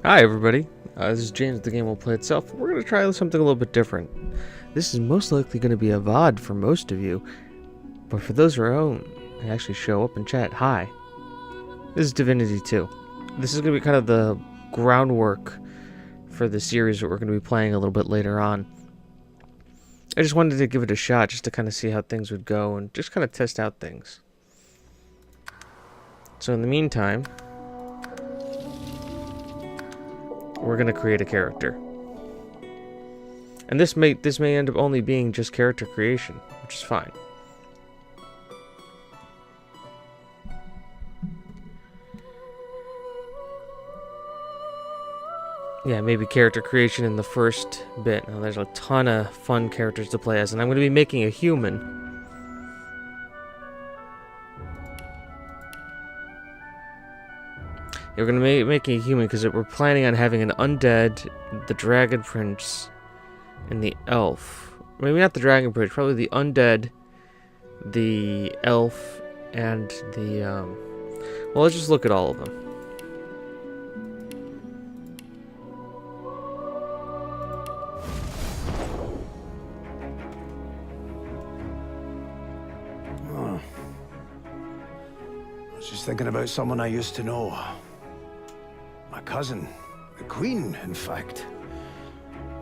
Hi everybody, this is James. The game will play itself. We're going to try something a little bit different. This is most likely going to be a VOD for most of you, but for those who actually show up and chat, hi. This is Divinity 2. This is going to be kind of the groundwork for the series that we're going to be playing a little bit later on. I just wanted to give it a shot just to kind of see how things would go and just kind of test out things. So in the meantime, we're going to create a character. And this may end up only being just character creation, which is fine. Yeah, maybe character creation in the first bit. Now, there's a ton of fun characters to play as, and I'm going to be making a human. We're going to be making a human because we're planning on having an undead, the dragon prince, and the elf. Maybe not the dragon prince, probably the undead, the elf, and the, well, let's just look at all of them. I was just thinking about someone I used to know. My cousin, the Queen, in fact.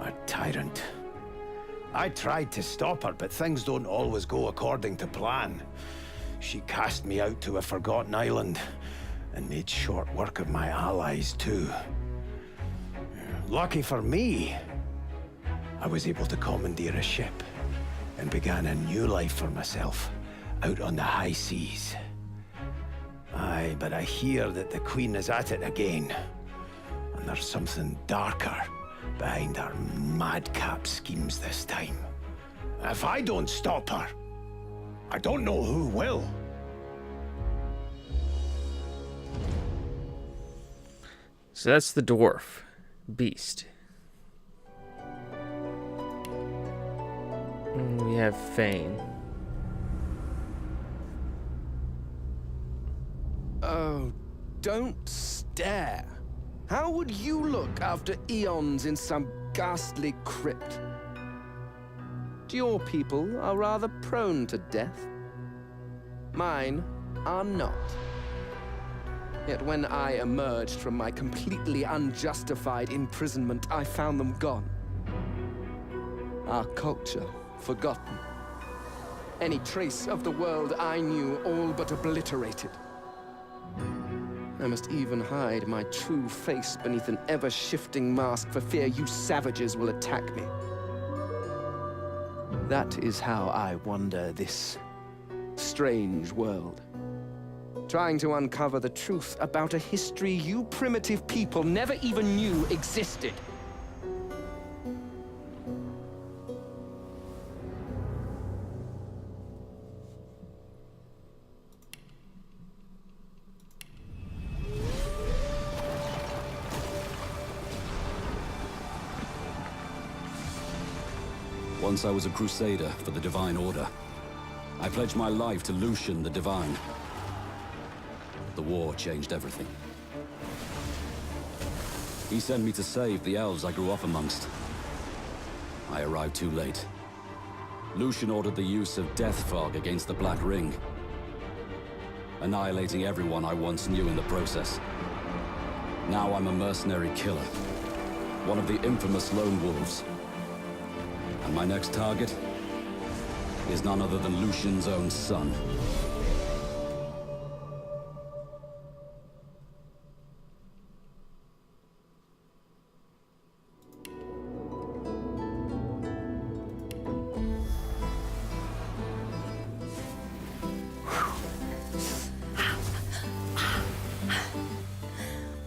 A tyrant. I tried to stop her, but things don't always go according to plan. She cast me out to a forgotten island, and made short work of my allies, too. Lucky for me, I was able to commandeer a ship, and began a new life for myself, out on the high seas. Aye, but I hear that the Queen is at it again. And there's something darker behind her madcap schemes this time. If I don't stop her, I don't know who will. So that's the dwarf beast. And we have Fane. Oh, don't stare. How would you look after eons in some ghastly crypt? Your people are rather prone to death. Mine are not. Yet when I emerged from my completely unjustified imprisonment, I found them gone. Our culture forgotten. Any trace of the world I knew all but obliterated. I must even hide my true face beneath an ever-shifting mask for fear you savages will attack me. That is how I wander this strange world. Trying to uncover the truth about a history you primitive people never even knew existed. Once I was a crusader for the Divine Order. I pledged my life to Lucian the Divine. The war changed everything. He sent me to save the elves I grew up amongst. I arrived too late. Lucian ordered the use of death fog against the Black Ring, annihilating everyone I once knew in the process. Now I'm a mercenary killer, one of the infamous Lone Wolves. And my next target is none other than Lucian's own son.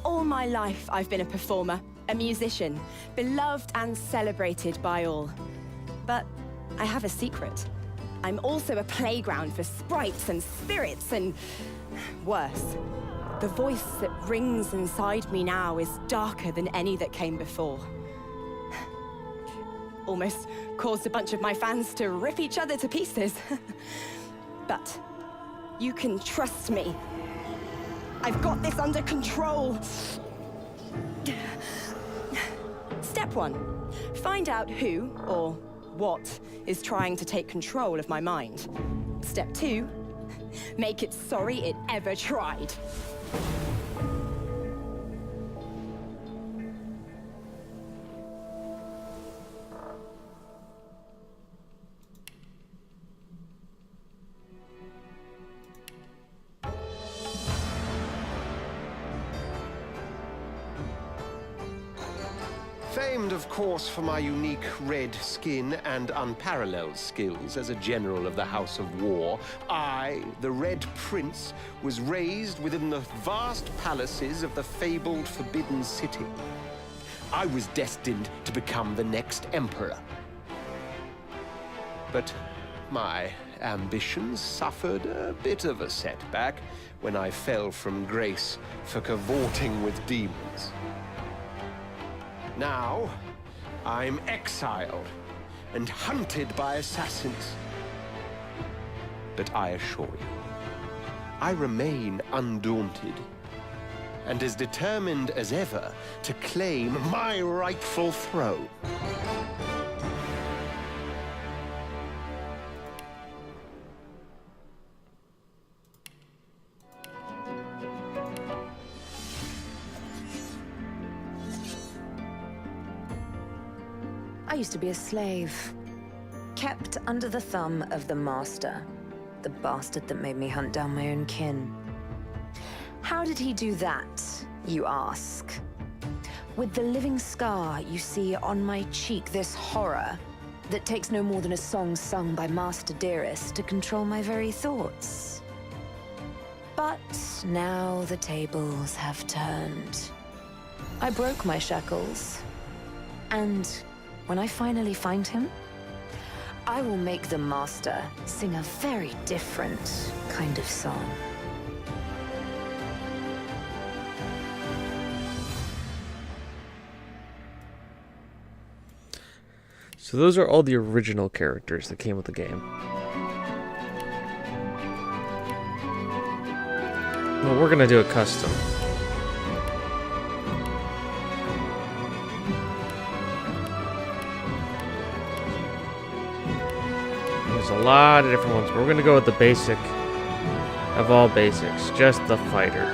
All my life, I've been a performer, a musician, beloved and celebrated by all. But I have a secret. I'm also a playground for sprites and spirits and worse. The voice that rings inside me now is darker than any that came before. Almost caused a bunch of my fans to rip each other to pieces. But you can trust me. I've got this under control. 1. Find out who, or what, is trying to take control of my mind. Step 2. Make it sorry it ever tried. Famed, of course, for my unique red skin and unparalleled skills as a general of the House of War, I, the Red Prince, was raised within the vast palaces of the fabled Forbidden City. I was destined to become the next emperor. But my ambitions suffered a bit of a setback when I fell from grace for cavorting with demons. Now, I'm exiled and hunted by assassins. But I assure you, I remain undaunted and as determined as ever to claim my rightful throne. I used to be a slave, kept under the thumb of the master, the bastard that made me hunt down my own kin. How did he do that, you ask? With the living scar you see on my cheek, this horror that takes no more than a song sung by Master Dearest to control my very thoughts. But now the tables have turned. I broke my shackles, and when I finally find him, I will make the Master sing a very different kind of song. So those are all the original characters that came with the game. Well, we're gonna do a custom. There's a lot of different ones, but we're gonna go with the basic of all basics, just the fighter.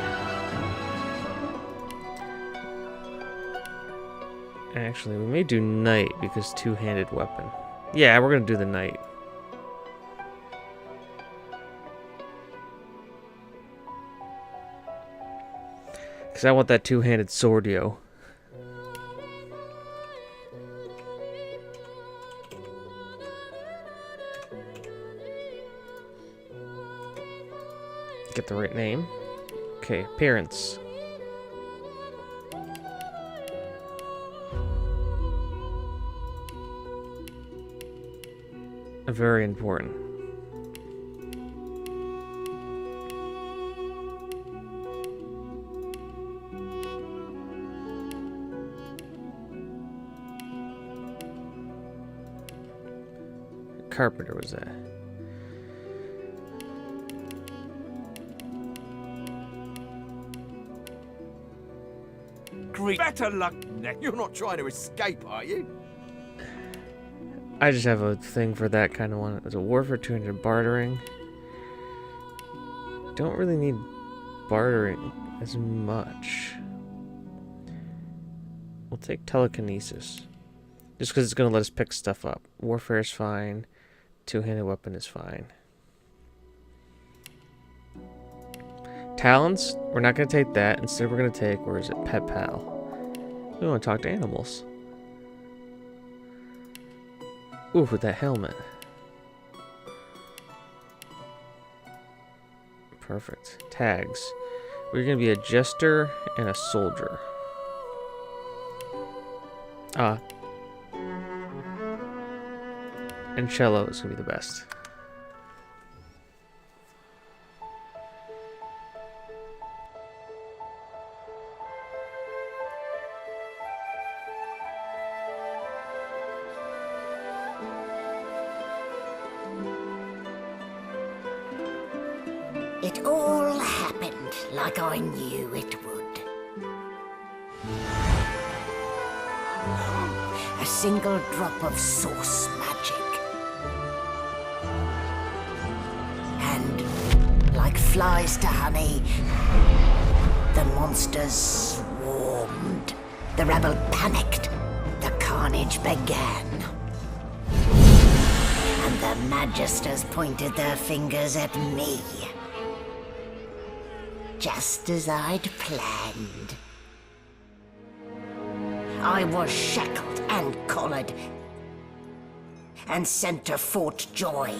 Actually, we may do knight because two-handed weapon. Yeah, we're gonna do the knight. Because I want that two-handed sword, yo. Get the right name. Okay, appearance. Very important. Carpenter was that? Better luck, Nick. You're not trying to escape, are you? I just have a thing for that kind of one. There's a warfare 200 bartering. Don't really need bartering as much. We'll take telekinesis. Just because it's going to let us pick stuff up. Warfare is fine. Two-handed weapon is fine. Talents, we're not going to take that. Instead, we're going to take, where is it? Pet Pal. We want to talk to animals. Ooh, with that helmet. Perfect. Tags. We're going to be a jester and a soldier. And cello is going to be the best. It all happened like I knew it would. single drop of source magic. And, like flies to honey, the monsters swarmed. The rebel panicked. The carnage began. And the Magisters pointed their fingers at me. Just as I'd planned. I was shackled and collared, and sent to Fort Joy.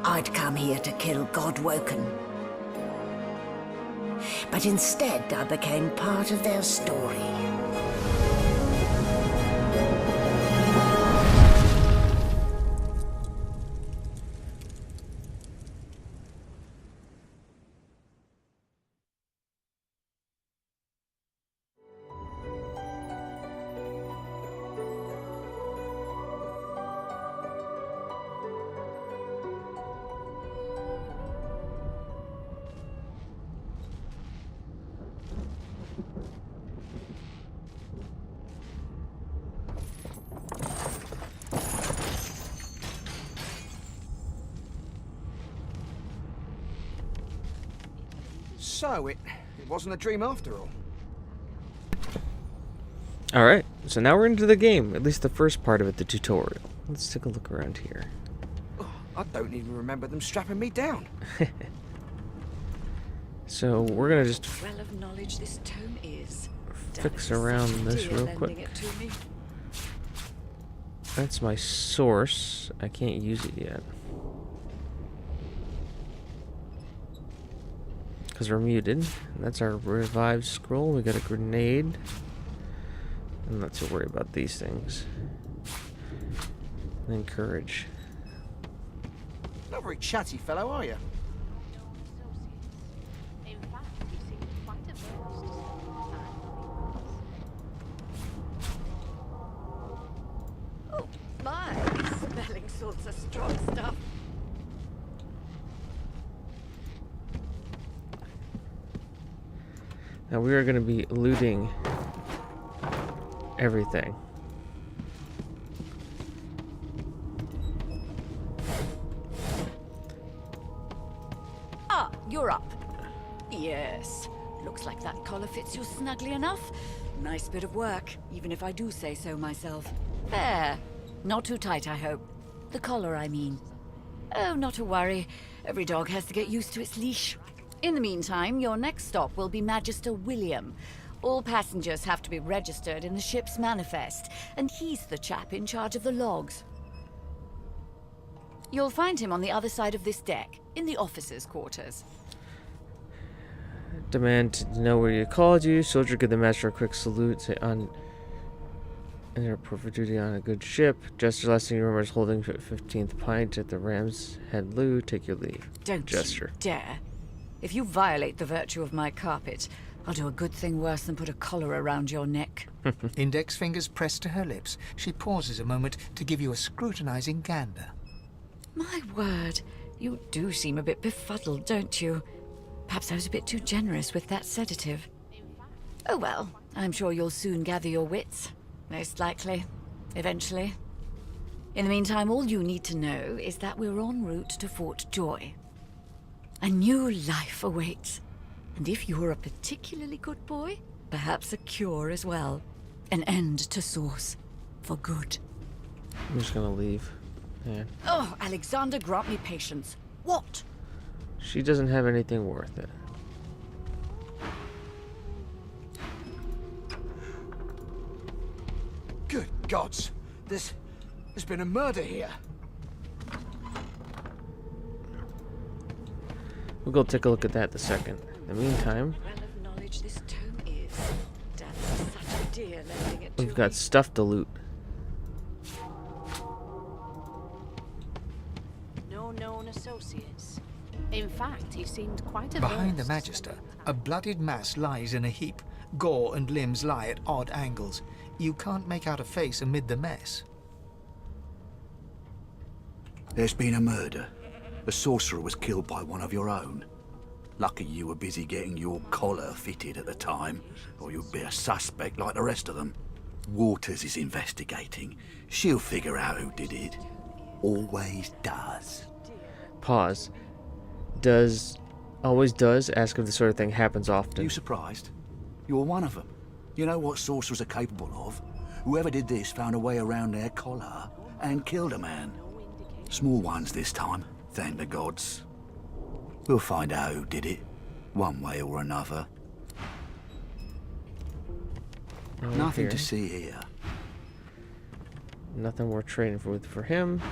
I'd come here to kill Godwoken. But instead, I became part of their story. So, it wasn't a dream after all. Alright, so now we're into the game. At least the first part of it, the tutorial. Let's take a look around here. Oh, I don't even remember them strapping me down. So we're gonna just Well of knowledge this tome is. fix around this real quick. That's my source. I can't use it yet. Because we're muted. That's our revive scroll. We got a grenade. I'm not too worried about these things. And then courage. Not a very chatty fellow, are you? Oh, my! Smelling salts are strong stuff. Now we are going to be looting everything. Ah, you're up. Yes. Looks like that collar fits you snugly enough. Nice bit of work, even if I do say so myself. Fair. Not too tight, I hope. The collar, I mean. Oh, not to worry. Every dog has to get used to its leash. In the meantime, your next stop will be Magister William. All passengers have to be registered in the ship's manifest, and he's the chap in charge of the logs. You'll find him on the other side of this deck, in the officers' quarters. Demand to know where you called you. Soldier, give the master a quick salute. Say on. And report for duty on a good ship. Jester, last thing you remember is holding 15th pint at the Ram's Head Loo. Take your leave. Don't Jester. you dare. If you violate the virtue of my carpet, I'll do a good thing worse than put a collar around your neck. Index fingers pressed to her lips, she pauses a moment to give you a scrutinizing gander. My word, you do seem a bit befuddled, don't you? Perhaps I was a bit too generous with that sedative. Oh well, I'm sure you'll soon gather your wits. Most likely. Eventually. In the meantime, all you need to know is that we're en route to Fort Joy. A new life awaits. And if you're a particularly good boy, perhaps a cure as well. An end to Source. For good. I'm just gonna leave. Yeah. Oh, Alexander, grant me patience. What? She doesn't have anything worth it. Good gods. There's been a murder here. We'll go take a look at that in a second. In the meantime, Well of knowledge this tome is. Dad's such a dear lending it to we've got me. stuff to loot. No known associates. In fact, he seemed quite Behind the averse. Magister, a bloodied mass lies in a heap. Gore and limbs lie at odd angles. You can't make out a face amid the mess. There's been a murder. The sorcerer was killed by one of your own. Lucky you were busy getting your collar fitted at the time, or you'd be a suspect like the rest of them. Waters is investigating. She'll figure out who did it. Always does. Pause. Always does ask if this sort of thing happens often. You surprised? You're one of them. You know what sorcerers are capable of? Whoever did this found a way around their collar and killed a man. Small ones this time, thank the gods. We'll find out who did it, one way or another. Nothing to see here. Nothing worth trading for him.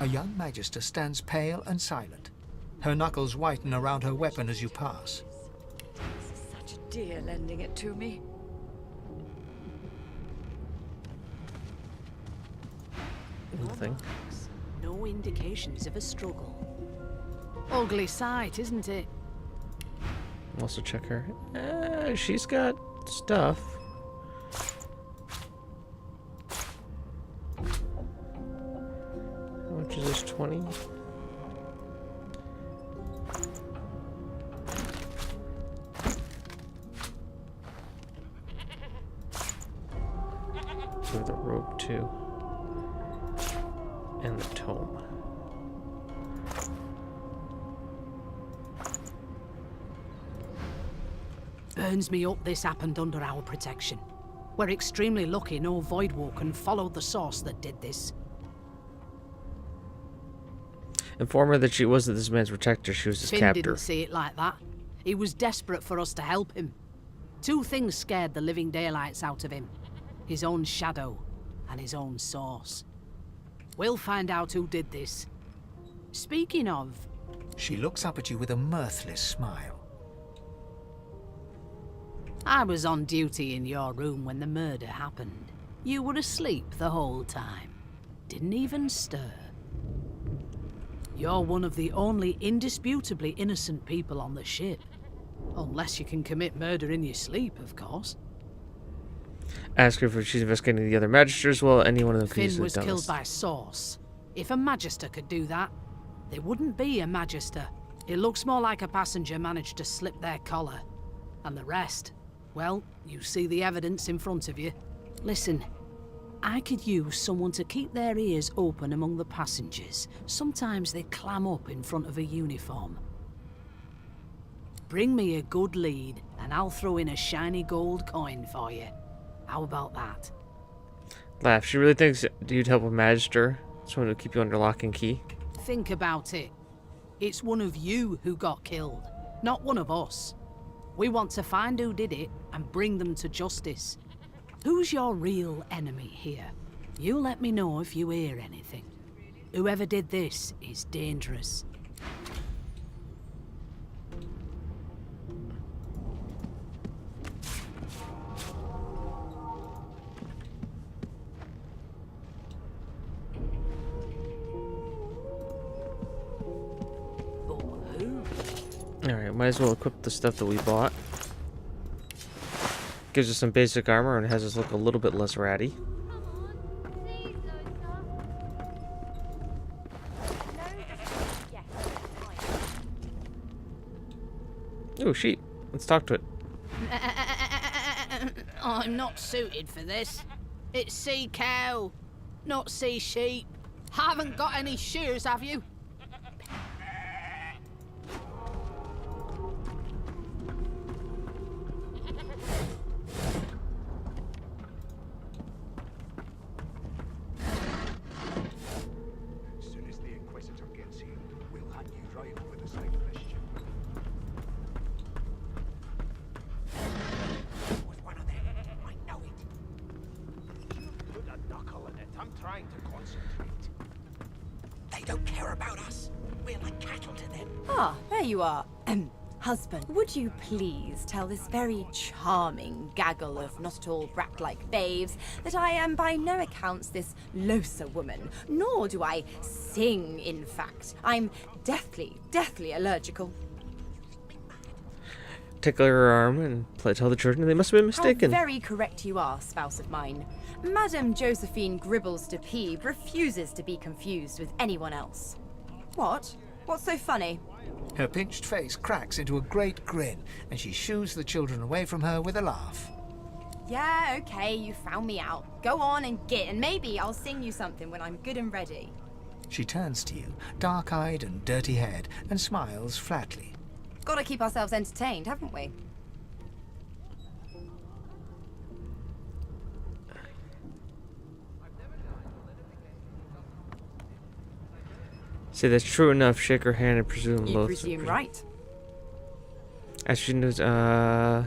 A young magister stands pale and silent. Her knuckles whiten around her weapon as you pass. This is such a dear lending it to me. Nothing. No indications of a struggle. Ugly sight, isn't it? Also check her. She's got stuff. How much is this? 20? Give the rope too. And the tome. Burns me up this happened under our protection. We're extremely lucky no Voidwalker followed the source that did this. Inform her that she wasn't this man's protector, she was his Finn captor. didn't see it like that. He was desperate for us to help him. Two things scared the living daylights out of him. His own shadow and his own source. We'll find out who did this. Speaking of... She looks up at you with a mirthless smile. I was on duty in your room when the murder happened. You were asleep the whole time. Didn't even stir. You're one of the only indisputably innocent people on the ship. Unless you can commit murder in your sleep, of course. Ask her if she's investigating the other magisters. Well, any one of them could Finn easily was done killed this. by Source. If a Magister could do that, there wouldn't be a Magister. It looks more like a passenger managed to slip their collar. And the rest, well, you see the evidence in front of you. Listen, I could use someone to keep their ears open among the passengers. Sometimes they clam up in front of a uniform. Bring me a good lead, and I'll throw in a shiny gold coin for you. How about that? Laugh. She really thinks you'd help a magister? Someone to keep you under lock and key? Think about it. It's one of you who got killed, not one of us. We want to find who did it and bring them to justice. Who's your real enemy here? You let me know if you hear anything. Whoever did this is dangerous. Alright, might as well equip the stuff that we bought. Gives us some basic armor and has us look a little bit less ratty. Ooh, sheep. Let's talk to it. I'm not suited for this. It's sea cow, not sea sheep. Haven't got any shears, have you? Ah, there you are. Husband, would you please tell this very charming gaggle of not-at-all brat-like babes that I am by no accounts this Losa woman, nor do I sing, in fact. I'm deathly allergical. Tickle her arm and tell the children they must have been mistaken. How very correct you are, spouse of mine. Madame Josephine Gribbles de Peeb refuses to be confused with anyone else. What? What's so funny? Her pinched face cracks into a great grin, and she shoos the children away from her with a laugh. Yeah, okay, you found me out. Go on and git, and maybe I'll sing you something when I'm good and ready. She turns to you, dark-eyed and dirty-haired, and smiles flatly. Gotta keep ourselves entertained, haven't we? Say that's true enough. Shake her hand and presume You both. presume right. As she knows, tell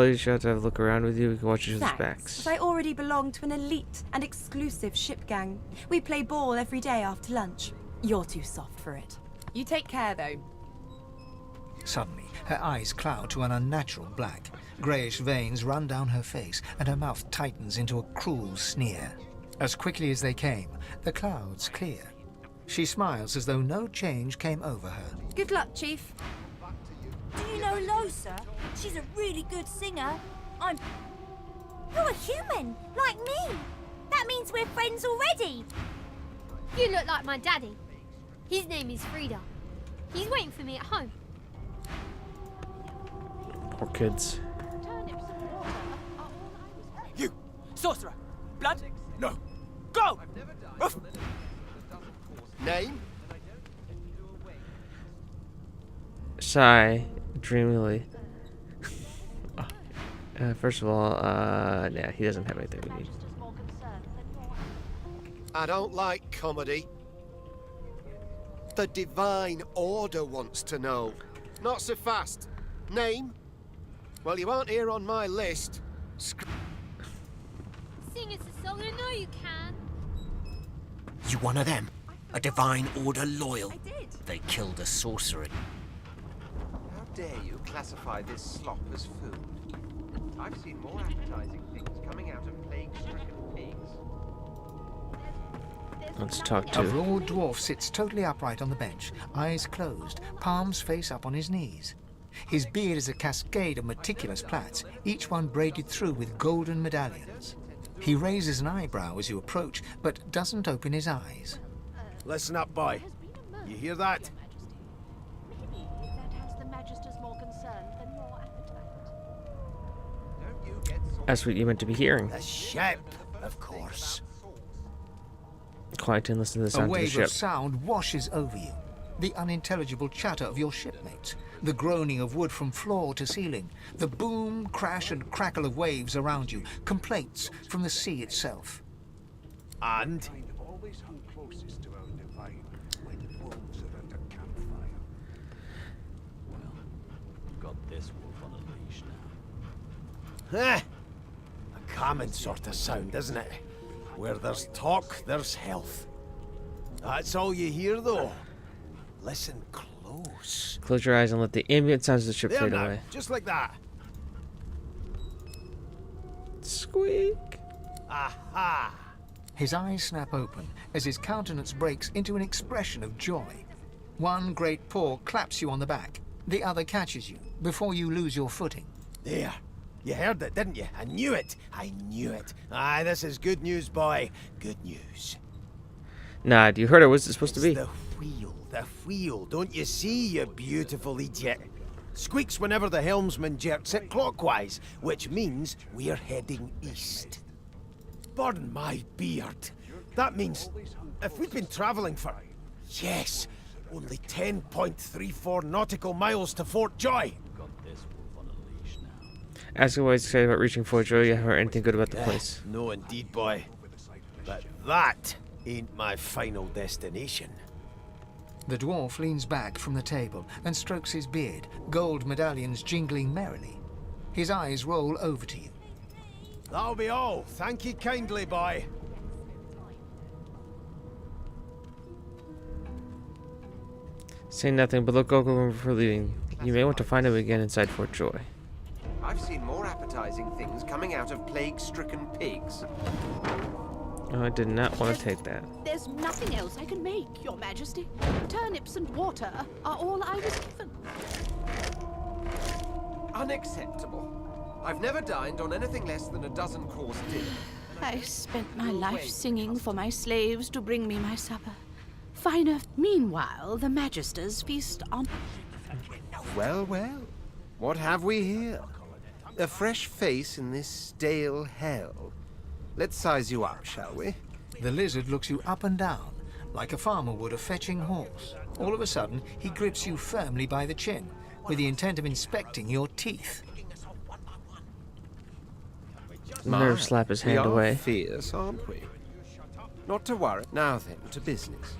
each other to have a look around with you. We can watch each other's Thanks, backs. but I already belong to an elite and exclusive ship gang. We play ball every day after lunch. You're too soft for it. You take care, though. Suddenly, her eyes cloud to an unnatural black. Greyish veins run down her face, and her mouth tightens into a cruel sneer. As quickly as they came, the clouds clear. She smiles as though no change came over her. Good luck, Chief. Do you know Losa? She's a really good singer. You're a human, like me. That means we're friends already. You look like my daddy. His name is Frida. He's waiting for me at home. Poor kids. You! Sorcerer! Blood? No! Go! Name? Sigh dreamily. First of all, yeah, he doesn't have anything we need. I don't like comedy. The Divine Order wants to know. Not so fast. Name? Well, you aren't here on my list. Sing us a song. I know you can. You one of them? A Divine Order loyal? I did. They killed a sorcerer. How dare you classify this slop as food? I've seen more appetizing things coming out of plague-stricken pigs. Let's talk A to. raw dwarf sits totally upright on the bench, eyes closed, palms face up on his knees. His beard is a cascade of meticulous plaits, each one braided through with golden medallions. He raises an eyebrow as you approach, but doesn't open his eyes. Listen up, boy. You hear that? That's what you meant to be hearing. The ship, of course. Quiet and listen to the A sound of the wave ship. of sound washes over you. The unintelligible chatter of your shipmates, the groaning of wood from floor to ceiling, the boom, crash and crackle of waves around you, complaints from the sea itself. And? Got this wolf on a leash now. Eh? A common sort of sound, isn't it? Where there's talk, there's health. That's all you hear, though. Listen close. Close your eyes and let the ambient sounds of the ship There fade now, away. just like that. Squeak. Aha! His eyes snap open as his countenance breaks into an expression of joy. One great paw claps you on the back. The other catches you before you lose your footing. There. You heard it, didn't you? I knew it. I knew it. Aye, this is good news, boy. Good news. Nah, you heard it. What's it supposed to be? The wheel. The wheel. Don't you see, you beautiful idiot? Squeaks whenever the helmsman jerks it clockwise, which means we're heading east. Burn my beard. That means if we've been traveling for, yes, only 10.34 nautical miles to Fort Joy. Ask him what he's excited about reaching Fort Joy. You haven't heard anything good about the place. No, indeed, boy. But that ain't my final destination. The dwarf leans back from the table and strokes his beard, gold medallions jingling merrily. His eyes roll over to you. That'll be all. Thank you kindly, boy. Say nothing, but look over before leaving. You may want to find him again inside Fort Joy. I've seen more appetizing things coming out of plague-stricken pigs. Oh, I did not want to take that. There's nothing else I can make, Your Majesty. Turnips and water are all I was given. Unacceptable. I've never dined on anything less than a dozen-course dinner. I spent my life singing for my slaves to bring me my supper. Finer. Meanwhile, the Magisters feast on... Well, well. What have we here? A fresh face in this stale hell. Let's size you up, shall we? The lizard looks you up and down, like a farmer would a fetching horse. All of a sudden, he grips you firmly by the chin, with the intent of inspecting your teeth. Nerve slap his hand we away. are fierce, aren't we? Not to worry. Now then, to business.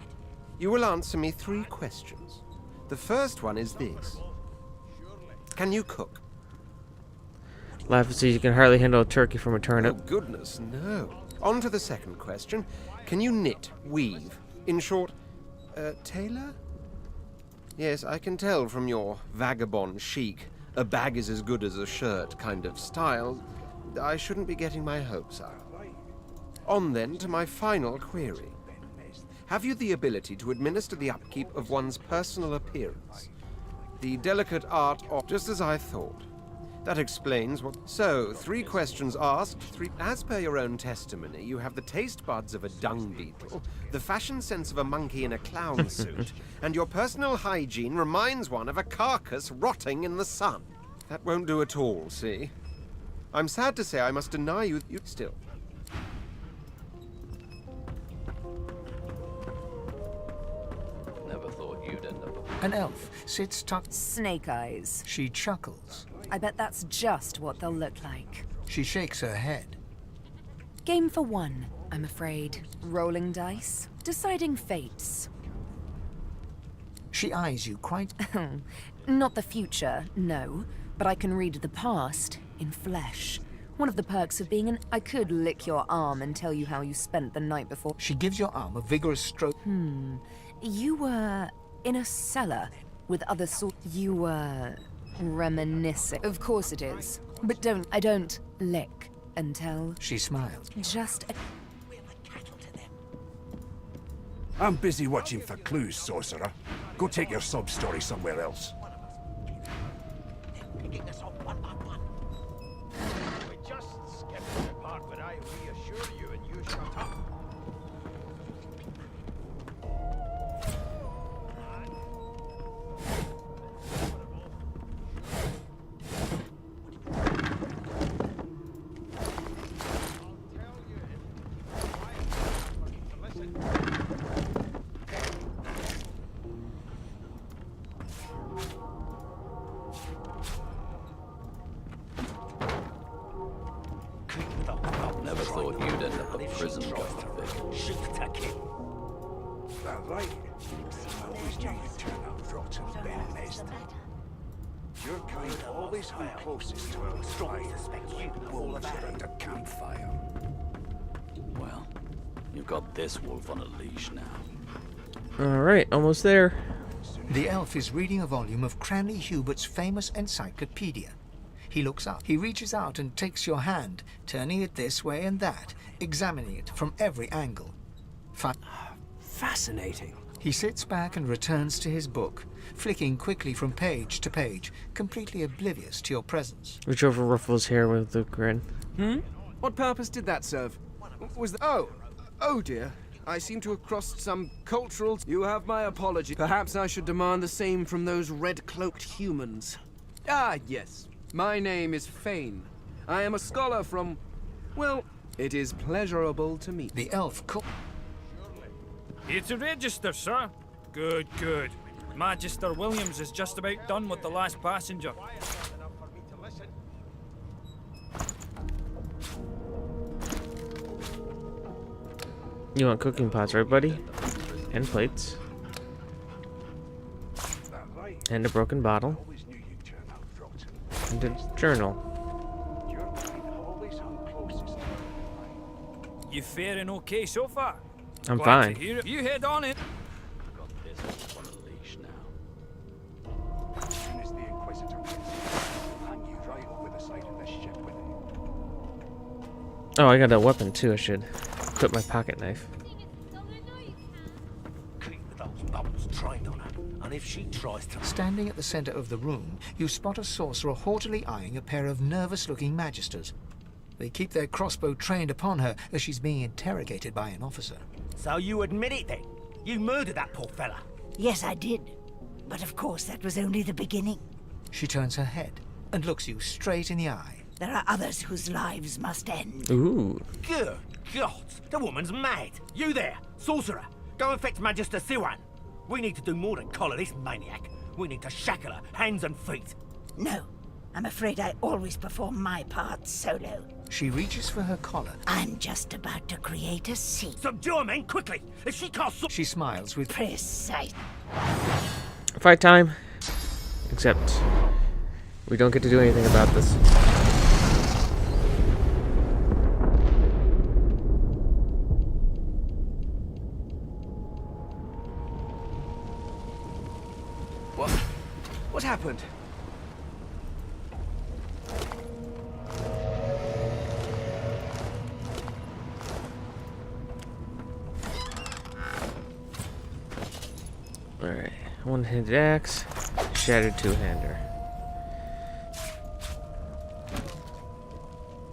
You will answer me 3 questions. The first one is this. Can you cook? Laugh and see you can hardly handle a turkey from a turnip. Oh, goodness, no. On to the second question. Can you knit, weave? In short, tailor? Yes, I can tell from your vagabond chic, a bag is as good as a shirt kind of style. I shouldn't be getting my hopes up. On then to my final query. Have you the ability to administer the upkeep of one's personal appearance? The delicate art of... Just as I thought. That explains what... So, 3 questions asked, 3... As per your own testimony, you have the taste buds of a dung beetle, the fashion sense of a monkey in a clown suit, and your personal hygiene reminds one of a carcass rotting in the sun. That won't do at all, see? I'm sad to say I must deny you still. Never thought you'd end up... An elf sits tucked... Snake eyes. She chuckles. I bet that's just what they'll look like. She shakes her head. Game for 1, I'm afraid. Rolling dice, deciding fates. She eyes you quite... Not the future, no. But I can read the past in flesh. One of the perks of being an... I could lick your arm and tell you how you spent the night before. She gives your arm a vigorous stroke. You were in a cellar with other sort... You were reminiscing. Of course it is. But I don't lick and tell. She smiles. Just a... I'm busy watching for clues, sorcerer. Go take your sub-story somewhere else. We just skipped the part where I reassure you and you shut up. Never thought you'd end up a prison guard, Vic. That right? I always knew you'd turn out rotten, Ben-Nest. Your kind always hung closest to our tribe. Wolves around a campfire. Well, you've got this wolf on a leash now. Alright, almost there. The elf is reading a volume of Cranley Hubert's famous encyclopedia. He looks up. He reaches out and takes your hand, turning it this way and that, examining it from every angle. Fascinating. He sits back and returns to his book, flicking quickly from page to page, completely oblivious to your presence. Reach over, ruffle his hair with a grin. What purpose did that serve? Was the... Oh dear. I seem to have crossed some cultural... You have my apology. Perhaps I should demand the same from those red-cloaked humans. Ah, yes. My name is Fane. I am a scholar from... Well, it is pleasurable to meet. The elf Here to register, sir. Good, good. Magister Williams is just about done with the last passenger. You want cooking pots, right, buddy? And plates. And a broken bottle. And a journal. You faring okay so far? I'm Glad fine. to hear it. You head on it. Got this wolf on a leash now. As soon as the Inquisitor gets here, hang you right over the side of this ship with him. Oh, I got a weapon too. I should equip my pocket knife. Keep those bubbles trained on her, and if she tries to... Standing at the center of the room, you spot a sorcerer haughtily eyeing a pair of nervous-looking magisters. They keep their crossbow trained upon her as she's being interrogated by an officer. So you admit it then? You murdered that poor fella? Yes, I did. But of course, that was only the beginning. She turns her head and looks you straight in the eye. There are others whose lives must end. Ooh. Good God, the woman's mad. You there, sorcerer, go and fetch Magister Siwan. We need to do more than collar this maniac. We need to shackle her, hands and feet. No, I'm afraid I always perform my part solo. She reaches for her collar. I'm just about to create a scene. Subdue her, men, quickly! If she can't... She smiles with... Precise. Fight time. Except we don't get to do anything about this. What happened? Alright, one-handed axe, shattered two-hander.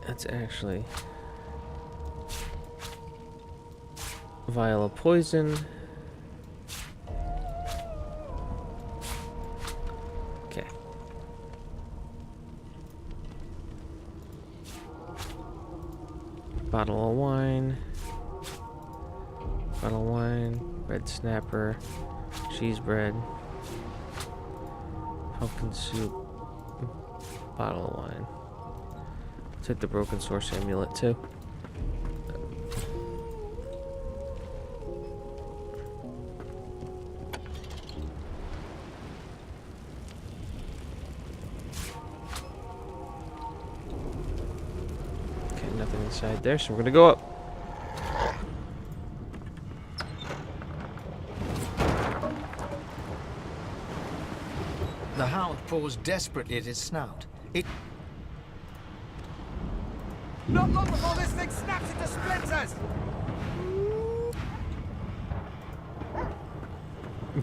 That's actually vial of poison. Okay. Bottle of wine. Bottle of wine, red snapper. Cheese bread, pumpkin soup, bottle of wine. Take the broken source amulet too. Okay, nothing inside there, so we're gonna go up. The hound paws desperately at his snout. It... Not long before this thing snaps into splinters!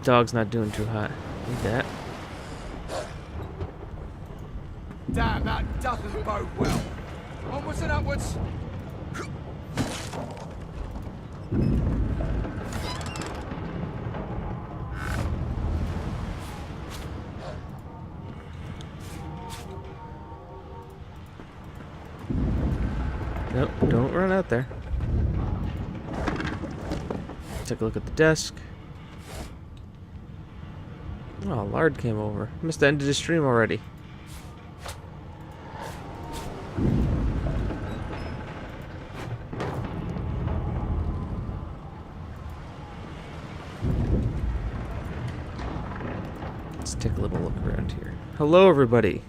Dog's not doing too hot. Need that. Damn, that doesn't bode well. Onwards and upwards. Nope, don't run out there. Take a look at the desk. Oh, Lard came over. Must have ended his stream already. Let's take a little look around here. Hello, everybody.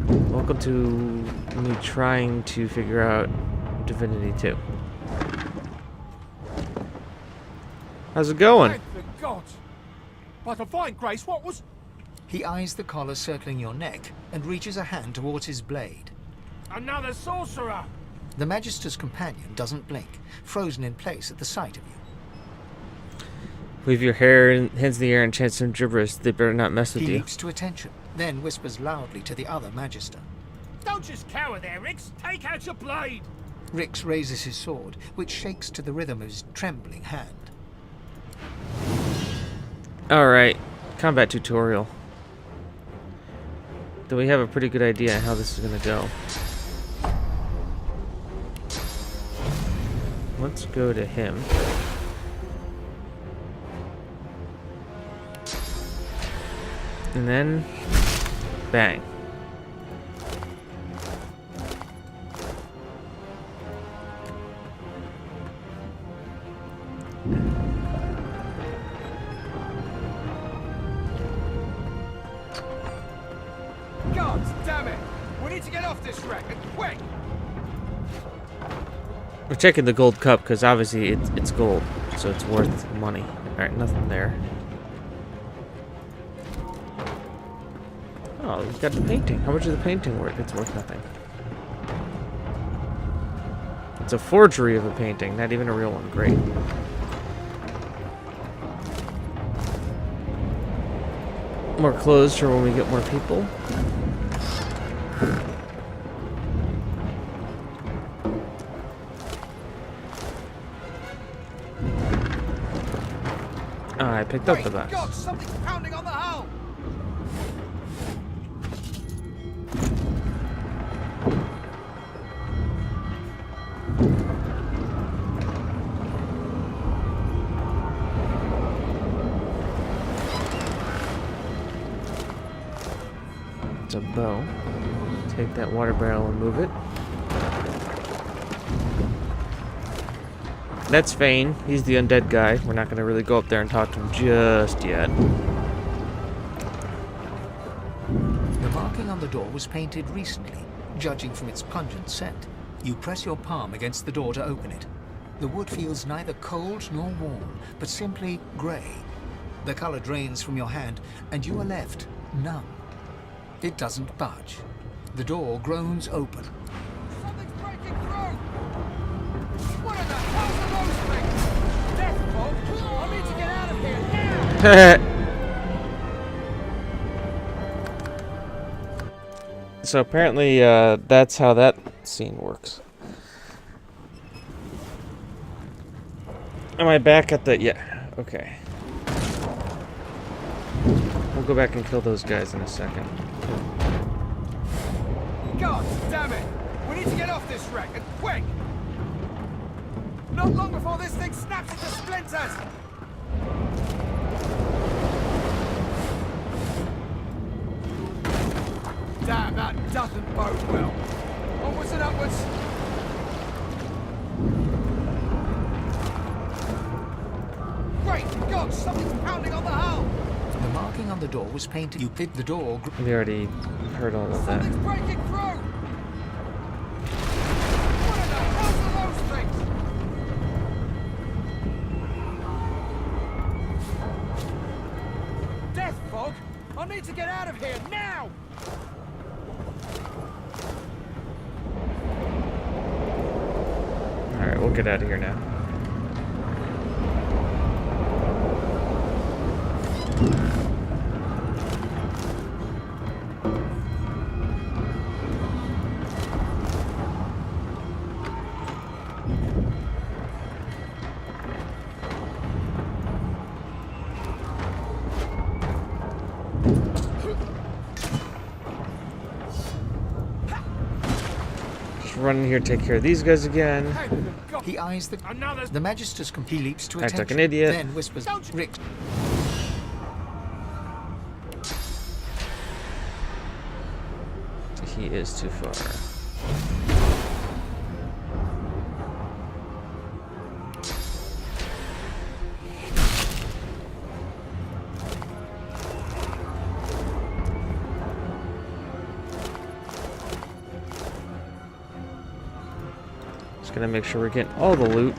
Welcome to me trying to figure out Divinity 2. How's it going? Thank the gods! But a fine grace, what was... He eyes the collar circling your neck and reaches a hand towards his blade. Another sorcerer! The Magister's companion doesn't blink, frozen in place at the sight of you. Wave your hair and hands in the air and chant some gibberish. They better not mess with He you. leaps to attention, then whispers loudly to the other Magister. Don't just cower there, Rix! Take out your blade! Rix raises his sword, which shakes to the rhythm of his trembling hand. Alright, combat tutorial. Do we have a pretty good idea how this is going to go? Let's go to him. And then, bang. God damn it! We need to get off this wreck, and quick! We're checking the gold cup because obviously it's gold, so it's worth money. Alright, nothing there. Oh, you got the painting. How much is the painting worth? It's worth nothing. It's a forgery of a painting, not even a real one. Great. More clothes for when we get more people. I picked up the box. God, something's pounding on the hull! It's a bow. Take that water barrel and move it. That's Fane. He's the undead guy. We're not going to really go up there and talk to him just yet. The marking on the door was painted recently, judging from its pungent scent. You press your palm against the door to open it. The wood feels neither cold nor warm, but simply grey. The color drains from your hand, and you are left numb. It doesn't budge. The door groans open. Something's breaking through! What in the hell's are those things? Death folk! I need to get out of here now! So apparently, that's how that scene works. Am I back at the... Yeah, okay. We'll go back and kill those guys in a second. God damn it! We need to get off this wreck, and quick! Not long before this thing snaps into splinters! Damn, that doesn't bode well. Onwards and upwards. Great God, something's pounding on the hull! The marking on the door was painted. You picked the door. We already heard all of that. Something's breaking through! What in the hell are those things? Death fog! I need to get out of here now! Alright, we'll get out of here now. Run in here, take care of these guys again. He eyes the Magister's he leaps to Act attention. like an idiot. Then whispers, Rick. He is too far. Gonna make sure we're getting all the loot.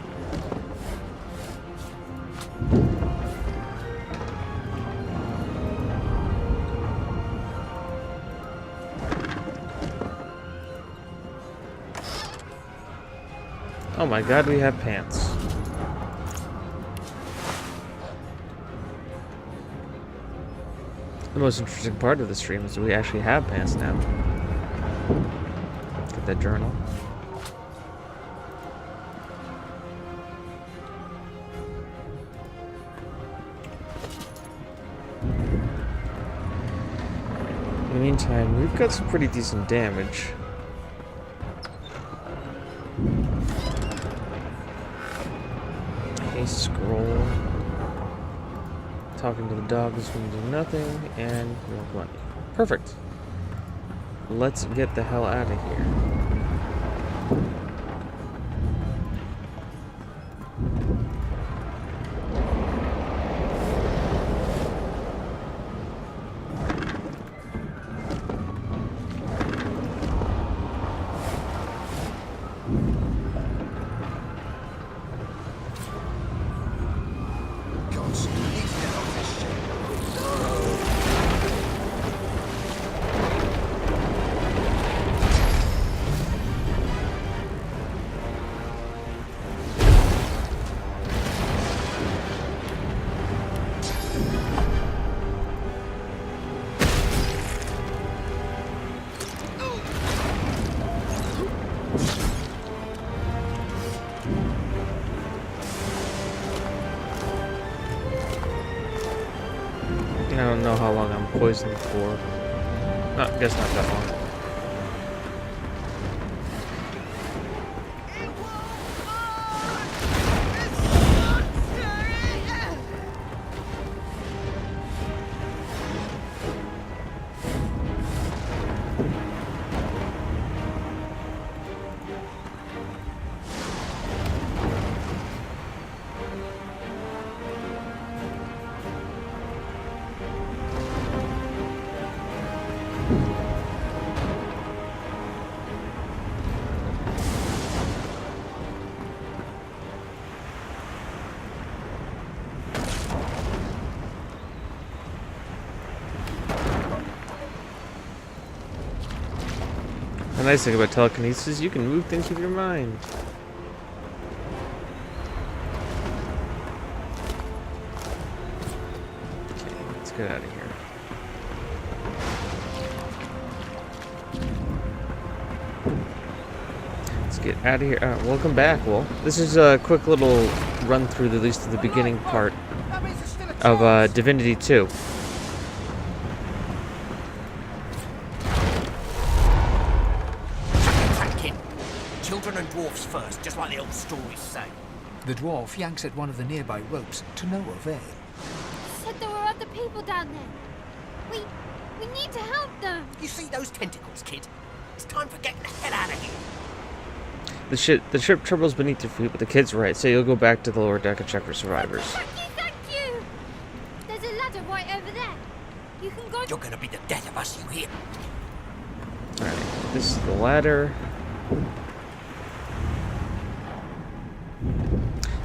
Oh my god, we have pants. The most interesting part of the stream is that we actually have pants now. Get that journal. In the meantime, we've got some pretty decent damage. A scroll. Talking to the dog is going to do nothing, and we have money. Perfect. Let's get the hell out of here. poison before. No, I guess not that one. The nice thing about telekinesis, you can move things with your mind. Okay, let's get out of here. Let's get out of here. Welcome back, Well, this is a quick little run through, at least of the beginning part of Divinity 2. Children and dwarfs first, just like the old stories say. The dwarf yanks at one of the nearby ropes to no avail. Said there were other people down there. We need to help them. You see those tentacles, kid? It's time for getting the hell out of here. The ship trembles beneath your feet, but the kid's right, so you'll go back to the lower deck and check for survivors. Thank you! There's a ladder right over there. You can go... You're gonna be the death of us, you hear? Alright, this is the ladder.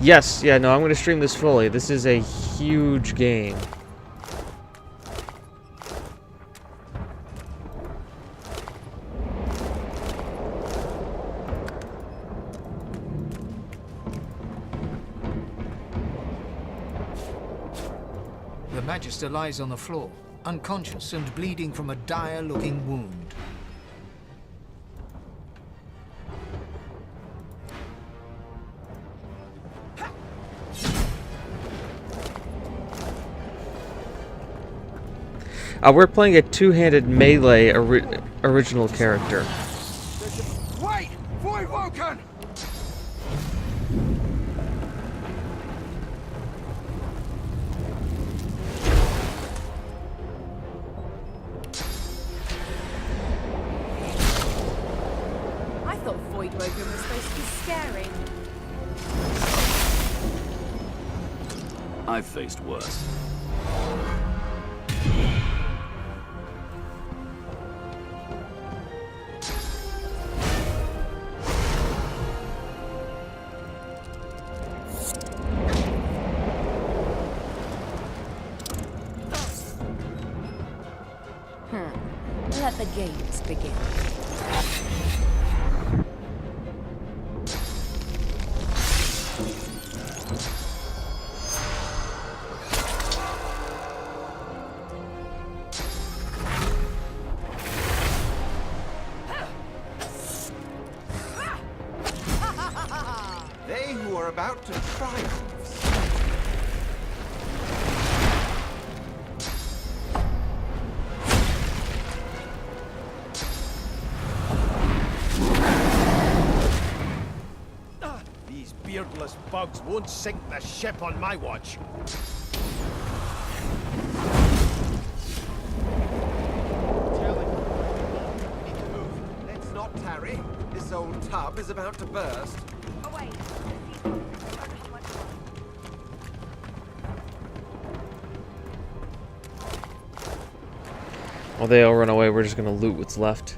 Yes, yeah, no, I'm going to stream this fully. This is a huge game. The Magister lies on the floor, unconscious and bleeding from a dire-looking wound. We're playing a two-handed melee original character. Wait! Void Woken! I thought Void Woken was supposed to be scary. I've faced worse. Let the games begin. They who are about to triumph. These beardless bugs won't sink the ship on my watch. Let's not tarry. This old tub is about to burst. Away. While they all run away, we're just gonna loot what's left.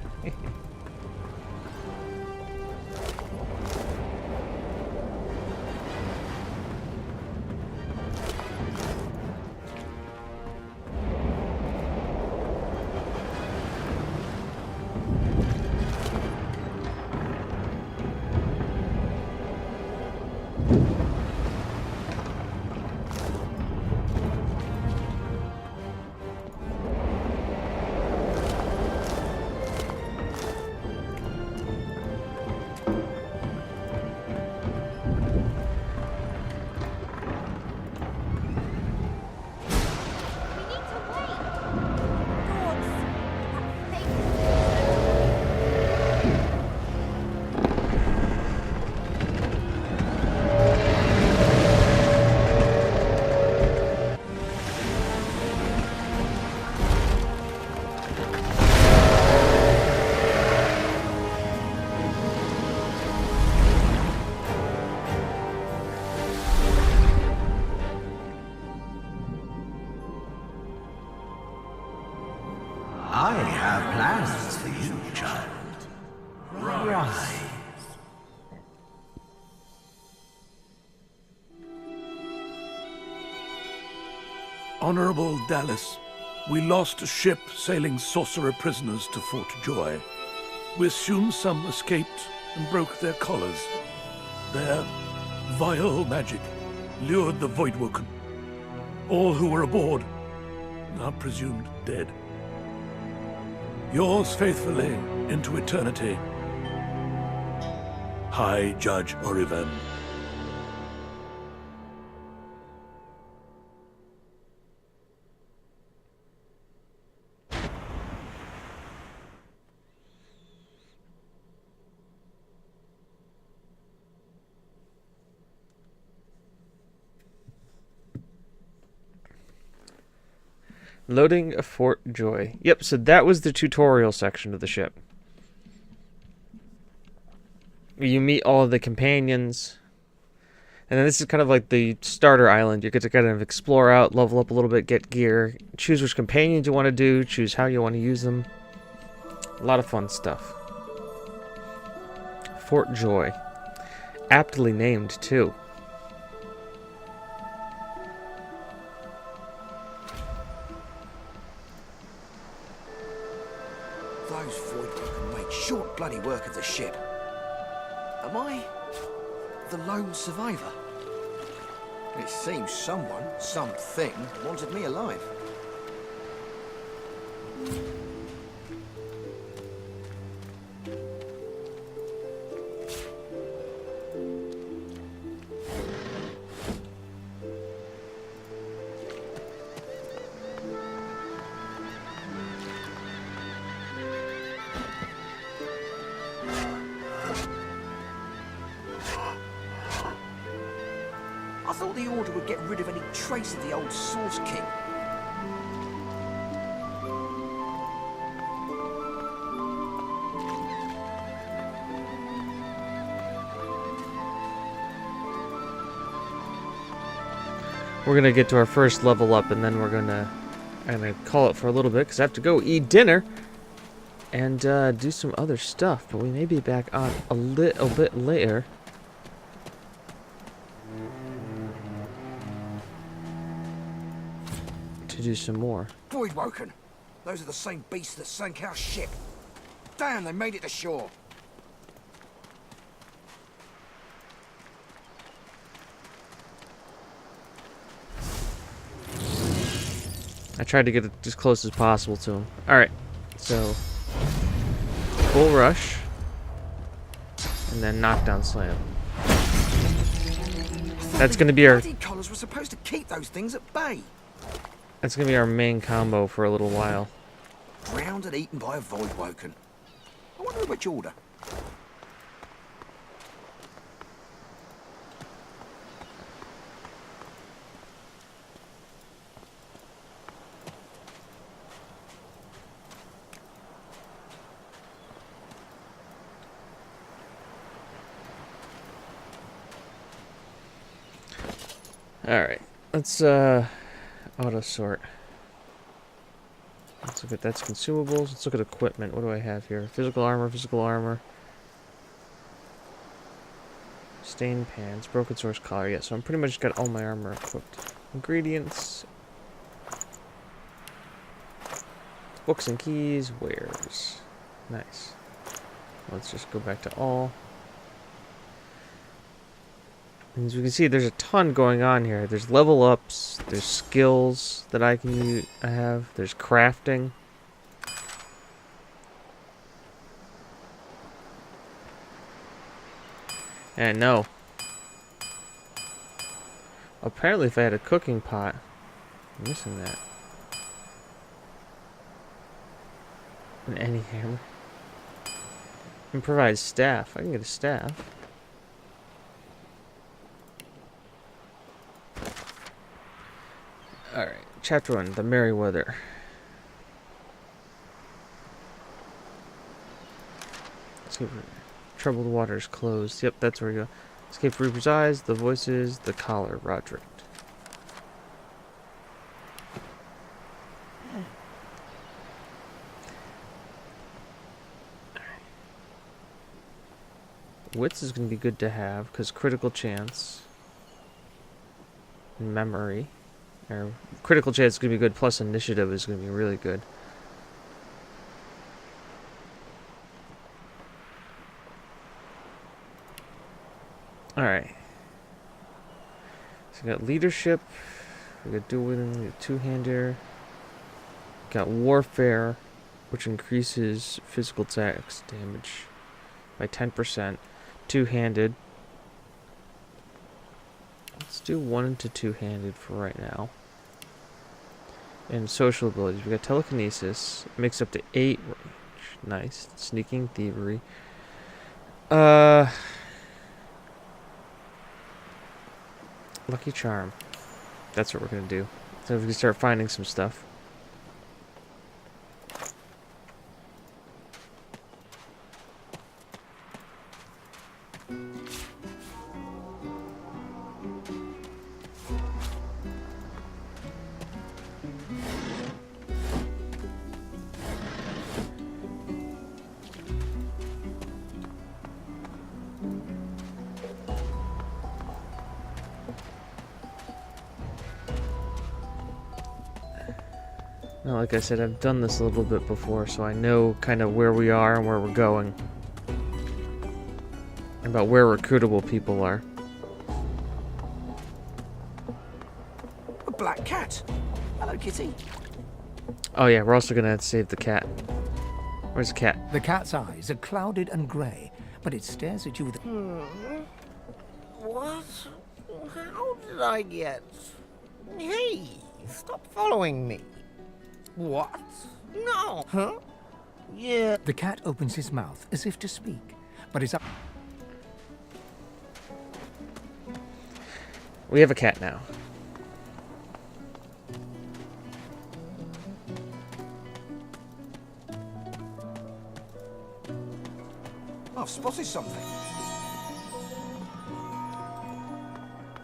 I have plans for you, child. Rise. Honorable Dallas, we lost a ship sailing sorcerer prisoners to Fort Joy. We assume some escaped and broke their collars. Their vile magic lured the Voidwoken. All who were aboard are presumed dead. Yours faithfully into eternity, High Judge Oriven. Loading a Fort Joy. Yep, so that was the tutorial section of the ship. You meet all of the companions. And then this is kind of like the starter island. You get to kind of explore out, level up a little bit, get gear, choose which companions you want to do, choose how you want to use them. A lot of fun stuff. Fort Joy. Aptly named, too. Those Voidwoken make short bloody work of the ship. Am I the lone survivor? It seems someone, something, wanted me alive. I thought the Order would get rid of any trace of the old Source King. We're going to get to our first level up, and then I'm gonna call it for a little bit, because I have to go eat dinner and do some other stuff. But we may be back on a little bit later. To do some more. Voidwoken! Those are the same beasts that sank our ship. Damn, they made it to shore. I tried to get it as close as possible to him. Alright, so full rush, and then knockdown slam. That's gonna be our. Bloody collars were supposed to keep those things at bay. That's gonna be our main combo for a little while. Drowned and eaten by a Voidwoken. I wonder which order. Alright, let's auto sort. Let's look at that's consumables. Let's look at equipment. What do I have here? Physical armor. Stained pants, broken source collar. Yeah, so I'm pretty much got all my armor equipped. Ingredients. Books and keys, wares. Nice. Let's just go back to all. And as we can see, there's a ton going on here. There's level ups, there's skills that I can use, there's crafting. And no. Apparently if I had a cooking pot, I'm missing that. And any hammer. Improvise staff. I can get a staff. Alright, chapter 1, the Merryweather. Escape, troubled waters closed. Yep, that's where we go. Escape Reaper's eyes, the voices, the collar, Roderick. Wits is going to be good to have, because critical chance. And memory. Or critical chance is going to be good, plus initiative is going to be really good. Alright. So we got leadership. We got dueling, we got two-hander. Got warfare, which increases physical attacks damage by 10%. Two-handed. Let's do 1 to two-handed for right now. And social abilities. We got telekinesis. Makes up to 8 range. Nice. Sneaking, thievery. Lucky charm. That's what we're gonna do. So we can start finding some stuff. Now, like I said, I've done this a little bit before, so I know kind of where we are and where we're going. About where recruitable people are. A black cat. Hello, kitty. Oh yeah, we're also gonna save the cat. Where's the cat? The cat's eyes are clouded and grey, but it stares at you with... What? How did I get... Hey, stop following me. What? No. Huh? Yeah. The cat opens his mouth as if to speak, but his... We have a cat now. I've spotted something.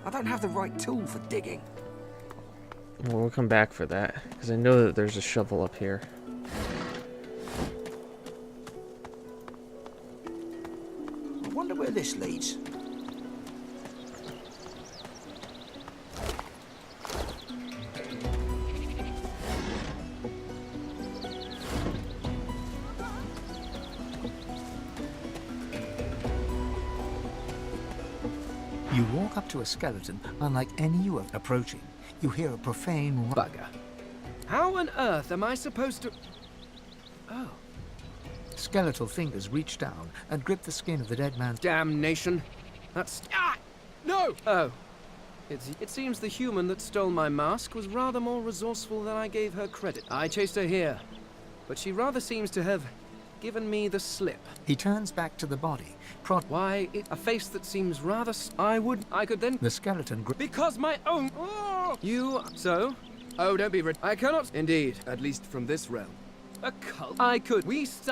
I don't have the right tool for digging. Well, we'll come back for that, because I know that there's a shovel up here. I wonder where this leads. You walk up to a skeleton unlike any you have approaching. You hear a profane bugger. How on earth am I supposed to... Oh. Skeletal fingers reach down and grip the skin of the dead man's... Damnation. That's... Ah! No! Oh. It seems the human that stole my mask was rather more resourceful than I gave her credit. I chased her here, but she rather seems to have given me the slip. He turns back to the body. Why, a face that seems rather... I could then... The skeleton... Because my own... Oh! You... So? Oh, don't be... I cannot... Indeed, at least from this realm. A cult? I could...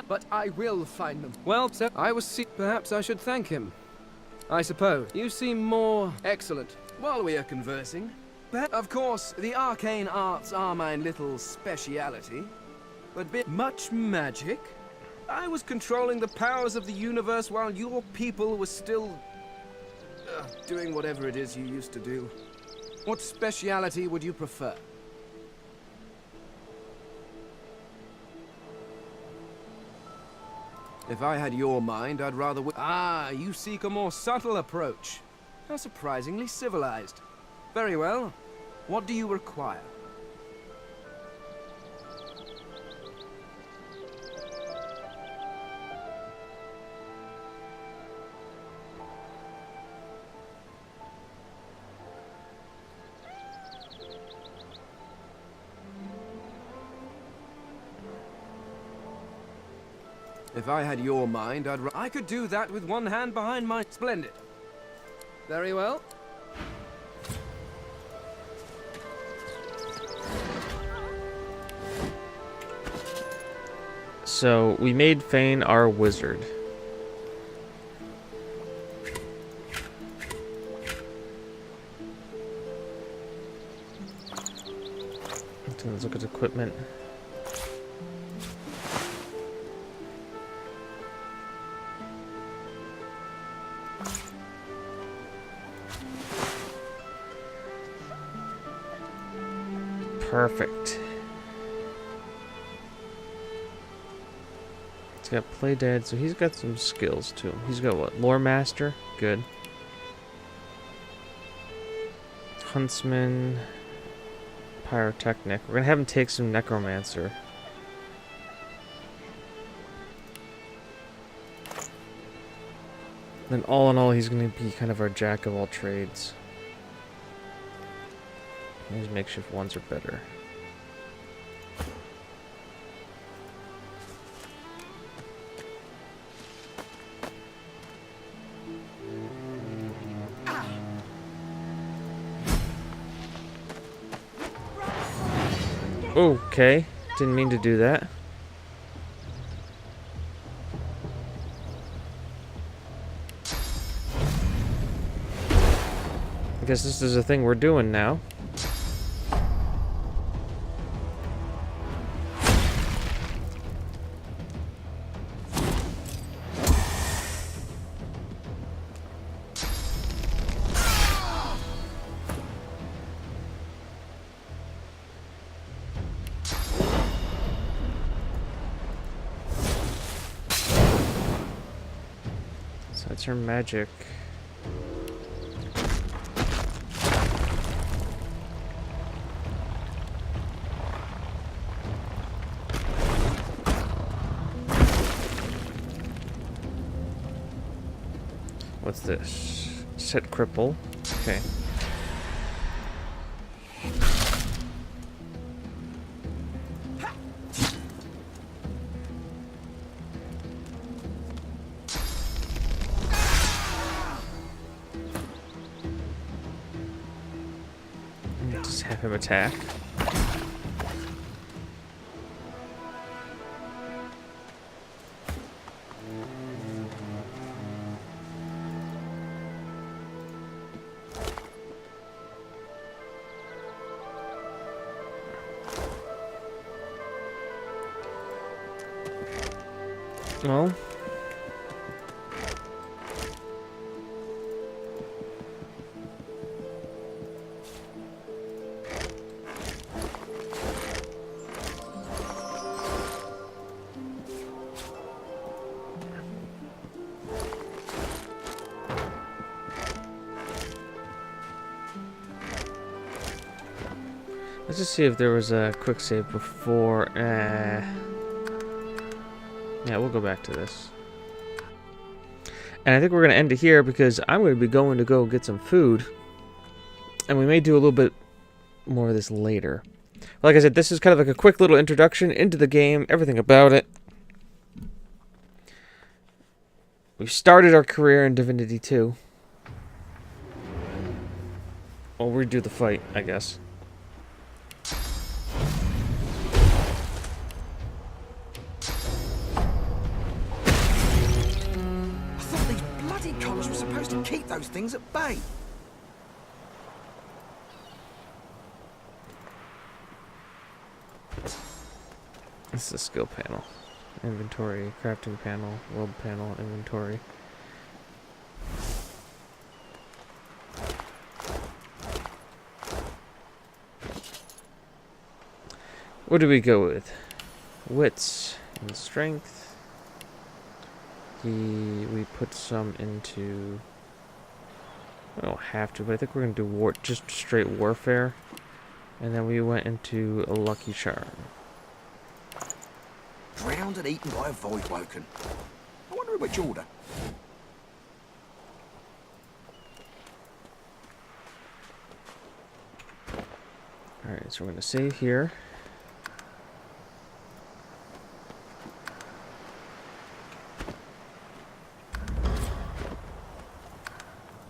But I will find them. Well, so I was... Perhaps I should thank him. I suppose. You seem more... Excellent. While we are conversing... Of course, the arcane arts are my little speciality. But much magic? I was controlling the powers of the universe while your people were still... doing whatever it is you used to do. What speciality would you prefer? If I had your mind, I'd rather... Ah, you seek a more subtle approach. How surprisingly civilized. Very well. What do you require? If I had your mind, I could do that with one hand behind my... Splendid. Very well. So, we made Fane our wizard. Let's look at equipment. Perfect. He's got Play Dead, so he's got some skills too. He's got what? Lore Master? Good. Huntsman. Pyrotechnic. We're gonna have him take some Necromancer. Then all in all, he's gonna be kind of our jack of all trades. These makeshift ones are better. Okay, didn't mean to do that. I guess this is a thing we're doing now. So that's her magic. What's this? Set cripple. Okay. Just have him attack. Well, let's just see if there was a quick save before. Yeah, we'll go back to this. And I think we're going to end it here because I'm going to be going to go get some food. And we may do a little bit more of this later. Like I said, this is kind of like a quick little introduction into the game, everything about it. We've started our career in Divinity 2. We'll redo the fight, I guess. Keep those things at bay. This is a skill panel. Inventory, crafting panel, world panel, inventory. What do we go with? Wits and strength. We put some into... We don't have to, but I think we're going to do just straight warfare. And then we went into a lucky charm. Drowned and eaten by a void woken. I wonder in which order. Alright, so we're going to save here.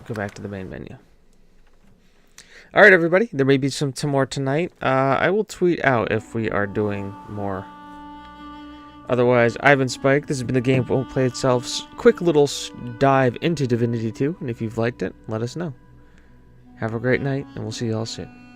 Go back to the main menu. Alright, everybody. There may be some more tonight. I will tweet out if we are doing more. Otherwise, I've been Spike. This has been the Game Won't Play Itself's quick little dive into Divinity 2. And if you've liked it, let us know. Have a great night, and we'll see you all soon.